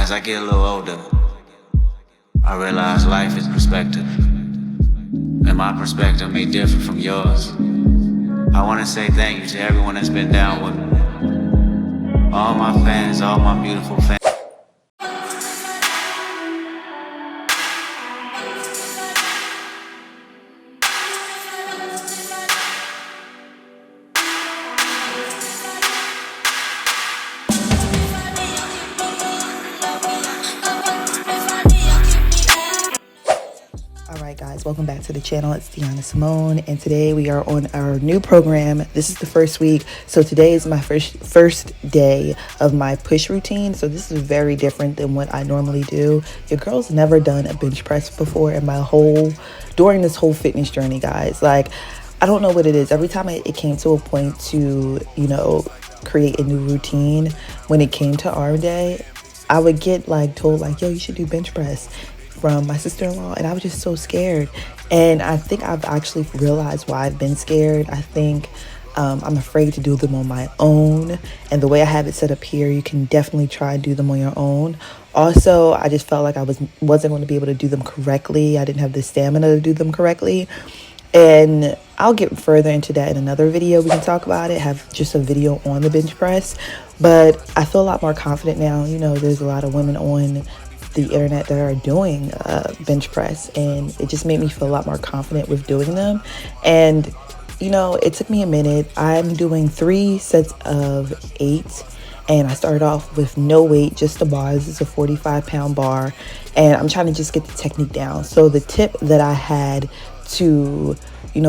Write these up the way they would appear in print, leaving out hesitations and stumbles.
As I get a little older, I realize life is perspective, and my perspective may differ from yours. I want to say thank you to everyone that's been down with me. All my fans, all my beautiful fans. Alright guys, welcome back to the channel. It's Deanna Simone, and today we are on our new program. This is the first week, so today is my first day of my push routine. So this is very different than what I normally do. Your girl's never done a bench press before in during this whole fitness journey, guys. Like, I don't know what it is. Every time it came to a point to, create a new routine, when it came to our day, I would get told yo, you should do bench press from my sister-in-law, and I was just so scared. And I think I've actually realized why I've been scared. I think I'm afraid to do them on my own, and the way I have it set up here, you can definitely try and do them on your own. Also, I just felt like I wasn't going to be able to do them correctly. I didn't have the stamina to do them correctly, and I'll get further into that in another video. We can talk about it, have just a video on the bench press. But I feel a lot more confident now. There's a lot of women on the internet that are doing bench press, and it just made me feel a lot more confident with doing them. And it took me a minute. I'm doing 3 sets of 8, and I started off with no weight, just the bars. It's a 45-pound bar, and I'm trying to just get the technique down. So the tip that I had to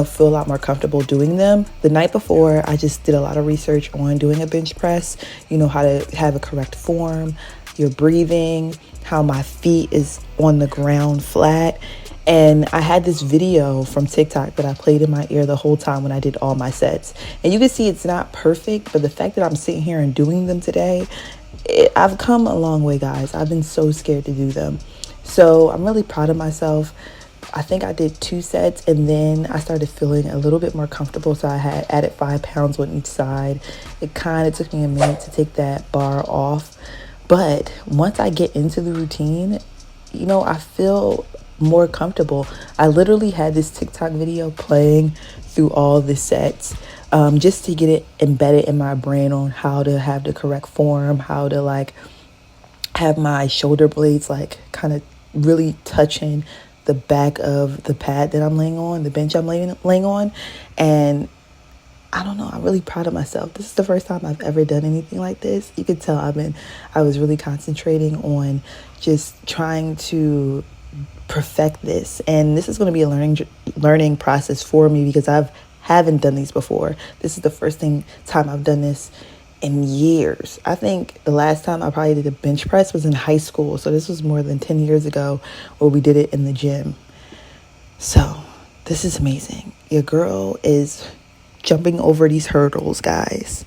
feel a lot more comfortable doing them, the night before, I just did a lot of research on doing a bench press, how to have a correct form, your breathing, how my feet is on the ground flat. And I had this video from TikTok that I played in my ear the whole time when I did all my sets. And you can see it's not perfect, but the fact that I'm sitting here and doing them today, I've come a long way, guys. I've been so scared to do them. So I'm really proud of myself. I think I did 2 sets, and then I started feeling a little bit more comfortable. So I had added 5 pounds on each side. It kind of took me a minute to take that bar off. But once I get into the routine, I feel more comfortable. I literally had this TikTok video playing through all the sets, just to get it embedded in my brain on how to have the correct form, how to have my shoulder blades kind of really touching the back of the pad that I'm laying on, the bench I'm laying on. And I don't know, I'm really proud of myself. This is the first time I've ever done anything like this. You could tell I was really concentrating on just trying to perfect this. And this is going to be a learning process for me, because I haven't done these before. This is the first time I've done this in years. I think the last time I probably did a bench press was in high school. So this was more than 10 years ago, where we did it in the gym. So this is amazing. Your girl is jumping over these hurdles, guys.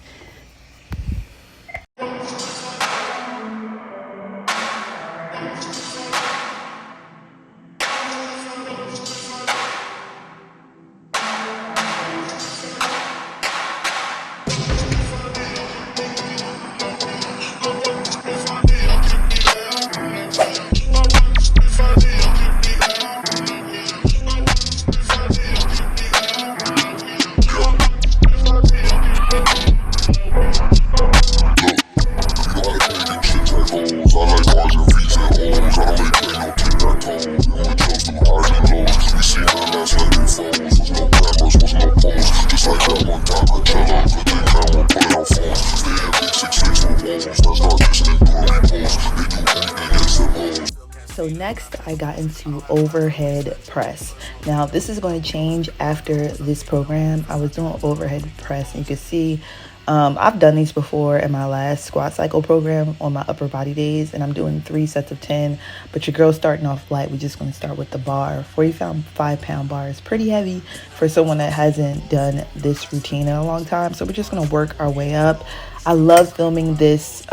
So next I got into overhead press. Now this is going to change after this program. I was doing overhead press, and you can see I've done these before in my last squat cycle program on my upper body days, and I'm doing 3 sets of 10, but your girl's starting off light. We're just going to start with the bar. 45-pound bar is pretty heavy for someone that hasn't done this routine in a long time, so we're just going to work our way up. I love filming this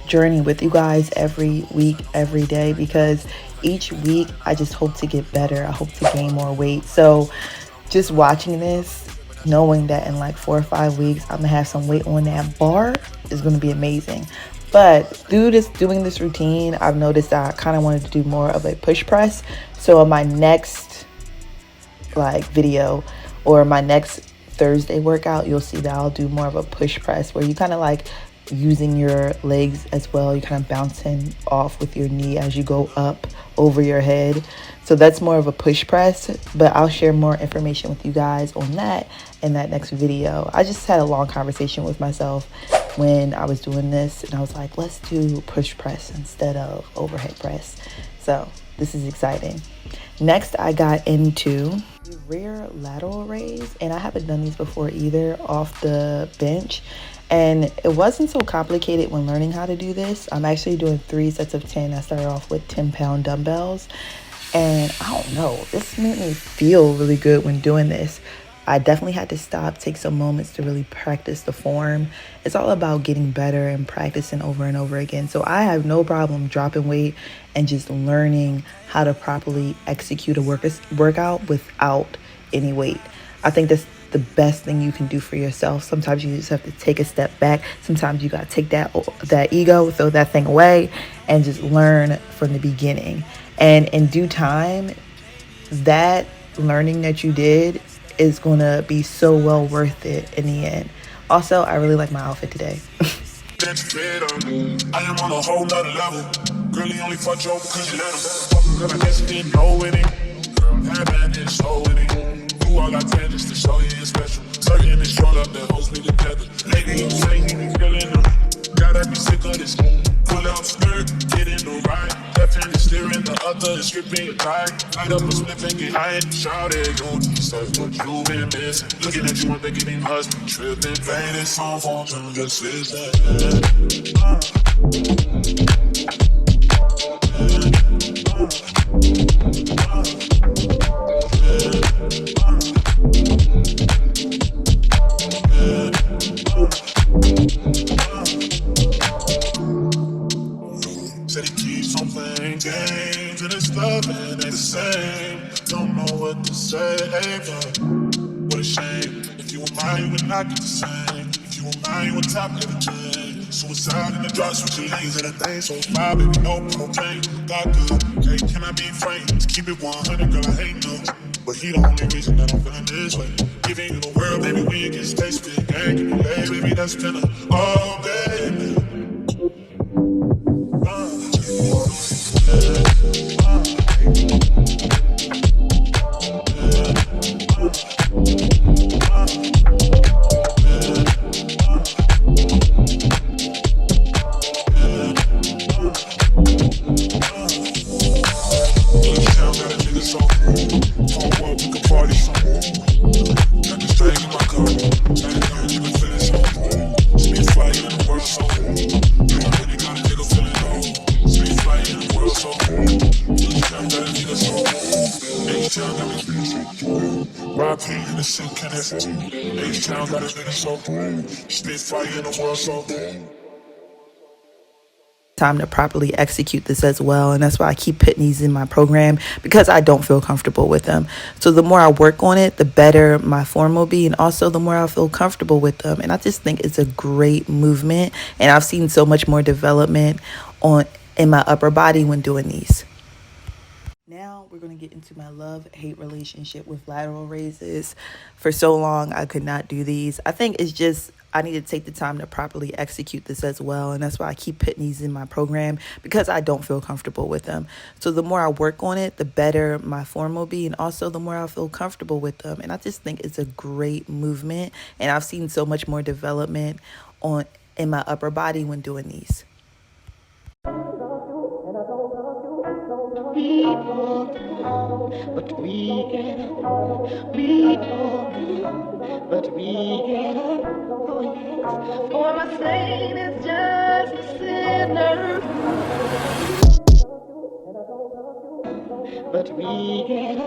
journey with you guys every week, every day, because each week I just hope to get better. I hope to gain more weight. So just watching this, knowing that in like 4 or 5 weeks I'm gonna have some weight on that bar is gonna be amazing. But through doing this routine, I've noticed that I kind of wanted to do more of a push press. So in my next video or my next Thursday workout, you'll see that I'll do more of a push press where you kind of using your legs as well. You're kind of bouncing off with your knee as you go up over your head. So that's more of a push press, but I'll share more information with you guys on that in that next video. I just had a long conversation with myself when I was doing this, and I was like, let's do push press instead of overhead press. So this is exciting. Next, I got into rear lateral raise, and I haven't done these before either off the bench. And it wasn't so complicated when learning how to do this. I'm actually doing 3 sets of 10. I started off with 10-pound dumbbells. And I don't know, this made me feel really good when doing this. I definitely had to stop, take some moments to really practice the form. It's all about getting better and practicing over and over again. So I have no problem dropping weight and just learning how to properly execute a workout without any weight. I think that's the best thing you can do for yourself. Sometimes you just have to take a step back. Sometimes you got to take that ego, throw that thing away, and just learn from the beginning. And in due time, that learning that you did is going to be so well worth it in the end. Also, I really like my outfit today. I am on a whole nother level. Girl, he only fucked you over because you let him. Girl, I guess you didn't know any. Had bad and so any. Do all I can just to show you you're special. Certain is short up that holds me together. Lately, you say you be feeling them. Gotta be sick of this. Pull out skirt, get in the ride. Left hand is steering, the other is stripping your tie. Light up a slip and get high and shout it. You deserve what you been missing. Looking at you, I'm thinking he must be tripping. Play this song for him, just listen. Said he keeps on playing games and his love ain't the same. Don't know what to say, but what a shame. If you were mine, you would not get the same. If you were mine, you would top of the chain. Suicide in the drop, switching lanes and a thing. So fly, baby, no propane. God good, hey, can I be frank? Just keep it 100, girl, I hate no. But he the only reason that I'm feeling this way. Giving you the world, baby, we get tasted. Gang, give me legs, baby, that's finna. Oh, baby. Time to properly execute this as well, and that's why I keep putting these in my program, because I don't feel comfortable with them. So the more I work on it, the better my form will be, and also the more I feel comfortable with them. And I just think it's a great movement, and I've seen so much more development in my upper body when doing these. Now we're going to get into my love-hate relationship with lateral raises. For so long, I could not do these. I think it's just I need to take the time to properly execute this as well. And that's why I keep putting these in my program, because I don't feel comfortable with them. So the more I work on it, the better my form will be. And also the more I feel comfortable with them. And I just think it's a great movement. And I've seen so much more development in my upper body when doing these. But we can, for my saint is just a sinner. But we can,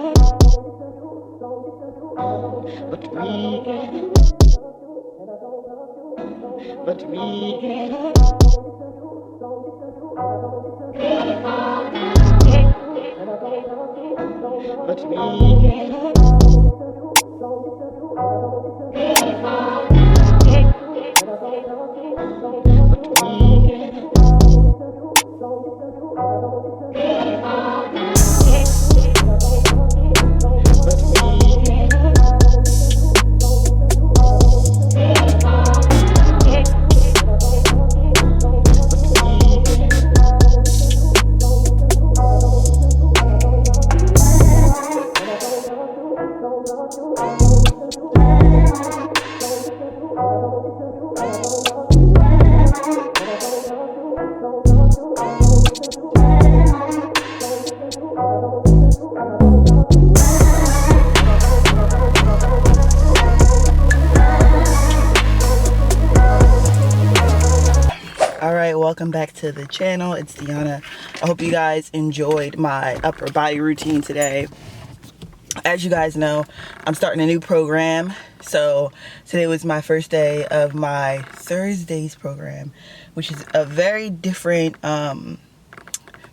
but we can, but we can. But we can. But we can. welcome back to the channel. It's Deanna. I hope you guys enjoyed my upper body routine today. As you guys know, I'm starting a new program. So today was my first day of my Thursdays program, which is a very different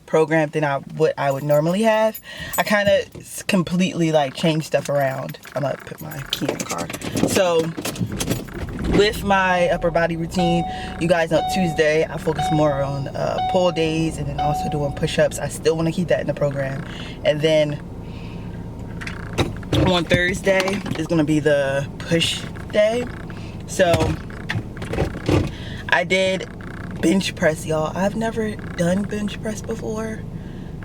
program than what I would normally have. I kind of completely changed stuff around. I'm gonna put my key in the car. So with my upper body routine, you guys know Tuesday I focus more on pull days and then also doing push-ups. I still want to keep that in the program. And then on Thursday is going to be the push day. So I did bench press, y'all. I've never done bench press before,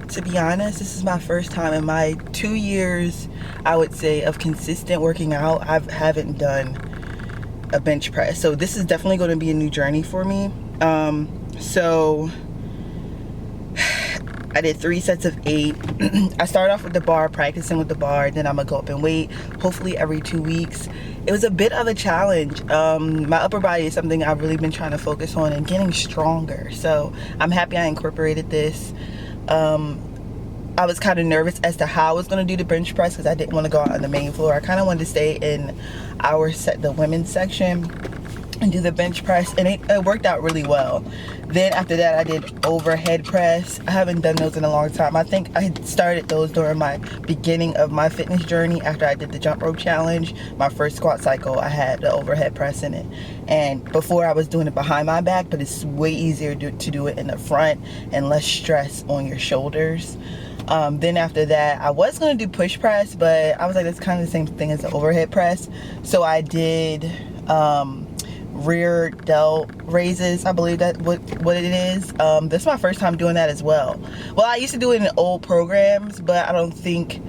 to be honest. This is my first time in my 2 years, I would say, of consistent working out. I haven't done a bench press, so this is definitely going to be a new journey for me. So I did 3 sets of 8. I started off with the bar, practicing with the bar, then I'm gonna go up and weight, hopefully every 2 weeks. It was a bit of a challenge. My upper body is something I've really been trying to focus on and getting stronger, so I'm happy I incorporated this. I was kind of nervous as to how I was going to do the bench press because I didn't want to go out on the main floor. I kind of wanted to stay in the women's section and do the bench press, and it worked out really well. Then after that, I did overhead press. I haven't done those in a long time. I think I started those during my beginning of my fitness journey. After I did the jump rope challenge, my first squat cycle, I had the overhead press in it. And before I was doing it behind my back, but it's way easier to do it in the front and less stress on your shoulders. Then after that, I was going to do push press, but I was like, that's kind of the same thing as the overhead press. So I did rear delt raises, I believe that what it is. This is my first time doing that as well. Well, I used to do it in old programs, but I don't think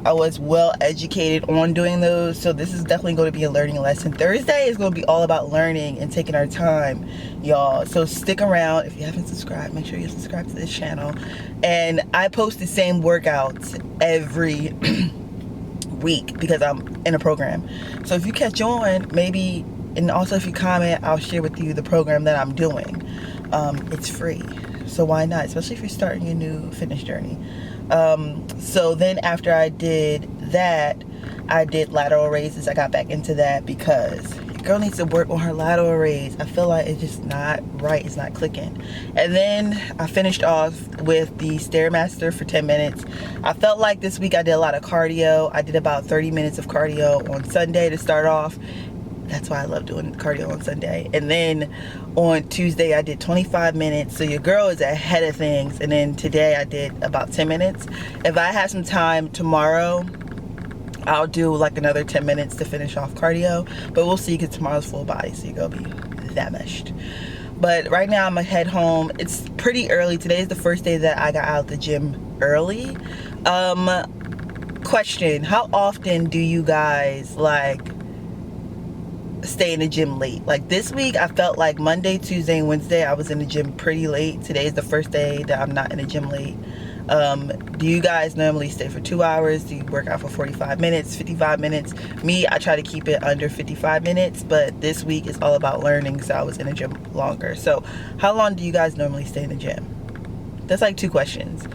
I was well educated on doing those, so this is definitely going to be a learning lesson. Thursday is going to be all about learning and taking our time, y'all. So stick around. If you haven't subscribed, make sure you subscribe to this channel. And I post the same workouts every week because I'm in a program. So if you catch on, maybe, and also if you comment, I'll share with you the program that I'm doing. It's free, so why not, especially if you're starting your new fitness journey. So then after I did that, I did lateral raises. I got back into that because your girl needs to work on her lateral raise. I feel like it's just not right. It's not clicking. And then I finished off with the Stairmaster for 10 minutes. I felt like this week I did a lot of cardio. I did about 30 minutes of cardio on Sunday to start off. That's why I love doing cardio on Sunday. And then on Tuesday, I did 25 minutes. So your girl is ahead of things. And then today I did about 10 minutes. If I have some time tomorrow, I'll do like another 10 minutes to finish off cardio. But we'll see, because tomorrow's full body, so you're gonna be famished. But right now I'm gonna head home. It's pretty early. Today is the first day that I got out of the gym early. Question, how often do you guys stay in the gym late? Like this week, I felt like Monday, Tuesday, and Wednesday I was in the gym pretty late. Today is the first day that I'm not in the gym late. Do you guys normally stay for 2 hours? Do you work out for 45 minutes, 55 minutes? Me, I try to keep it under 55 minutes, but this week is all about learning, so I was in the gym longer. So how long do you guys normally stay in the gym? That's like 2 questions.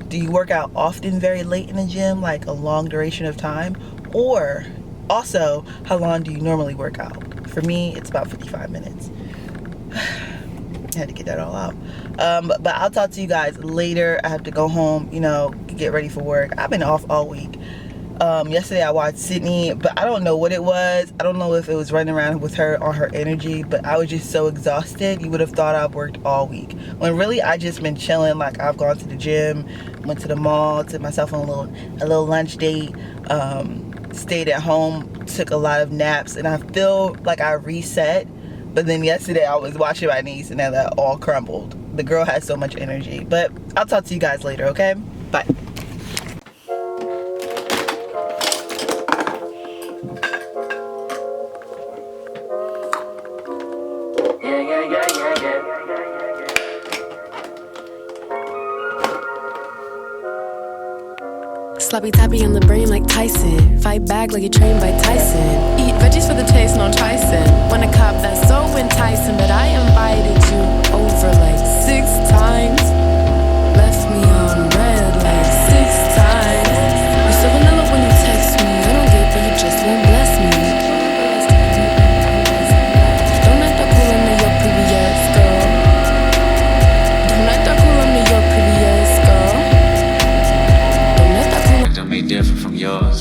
Do you work out often very late in the gym, like a long duration of time? Or also, how long do you normally work out? For me, it's about 55 minutes. I had to get that all out. But I'll talk to you guys later. I have to go home, get ready for work. I've been off all week. Yesterday I watched Sydney, but I don't know what it was. I don't know if it was running around with her on her energy, but I was just so exhausted. You would have thought I've worked all week, when really I just been chilling. Like, I've gone to the gym, went to the mall, took myself on a little lunch date, stayed at home, took a lot of naps, and I feel like I reset. But then yesterday I was watching my niece and then that all crumbled. The girl has so much energy. But I'll talk to you guys later, okay? Bye. Sloppy tappy on the brain like Tyson. Fight back like you're trained by Tyson. Eat veggies for the taste, no Tyson. Wanna cop that's so enticing, but I invited you over like times. Left me on red like 6 times. You so vanilla when you text me. I don't get that you just won't bless me. Don't act that cool, I'm your previous girl. Don't act that cool, I'm your previous girl. Don't act that cool. To me different from yours.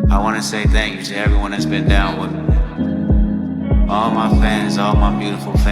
I want to say thank you to everyone that's been down with me. All my fans, all my beautiful fans.